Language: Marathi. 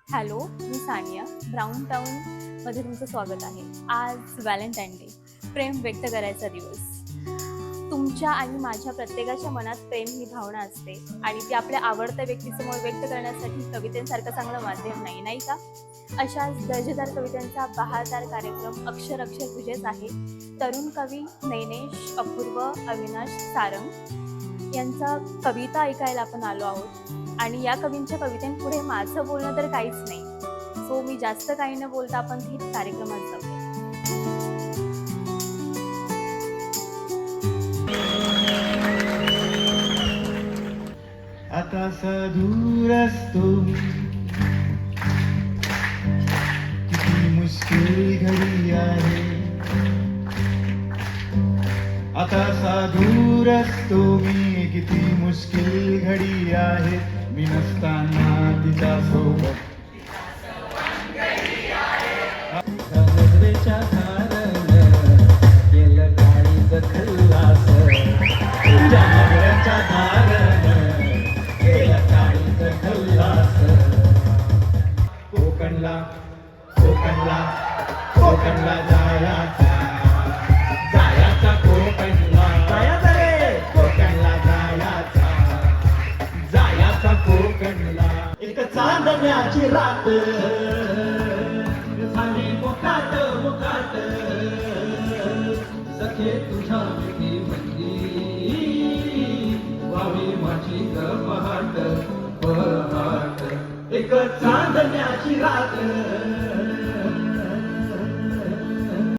हॅलो, मी सानिया. ब्राऊन टाऊनमध्ये तुमचं स्वागत आहे. आज व्हॅलेंटाईन डे, प्रेम व्यक्त करायचा दिवस. तुमच्या आणि माझ्या प्रत्येकाच्या मनात प्रेम ही भावना असते आणि ती आपल्या आवडत्या व्यक्तीसमोर व्यक्त करण्यासाठी कवितेसारखं चांगलं माध्यम नाही, नाही का? अशाच दर्जेदार कवितांचा बहारदार कार्यक्रम अक्षर अक्षर तुझेच आहे. तरुण कवी नैनेश अपूर्व अविनाश सारंग यांचा कविता ऐकायला आपण आलो आहोत आणि या कवींच्या कवितेपुढे माझं बोलणं तर काहीच नाही. सो मी जास्त काही न बोलता आपण थेट कार्यक्रमात जाऊया. आता दूर असतो किती मुश्किल घडी आहे. आता दूर असतो मी किती मुश्किल घडी आहे. मी नसताना तिच्या सोबत नजरेच्या धारण केलं काळीच खल्लास. तुझ्या नजरेच्या धारण केलं काळीच खल्लास. कोकणला कोकणला कोकणला जायचा जायचा कोकणला जायचा रे कोकणला जायचा जायचा कोकणला. एक चांदण्याची रात झाली मुकाट मुकाट सखे तुझ्या मिठी मंदी व्हावी माझी पहाट पहाट. एक चांदण्याची रात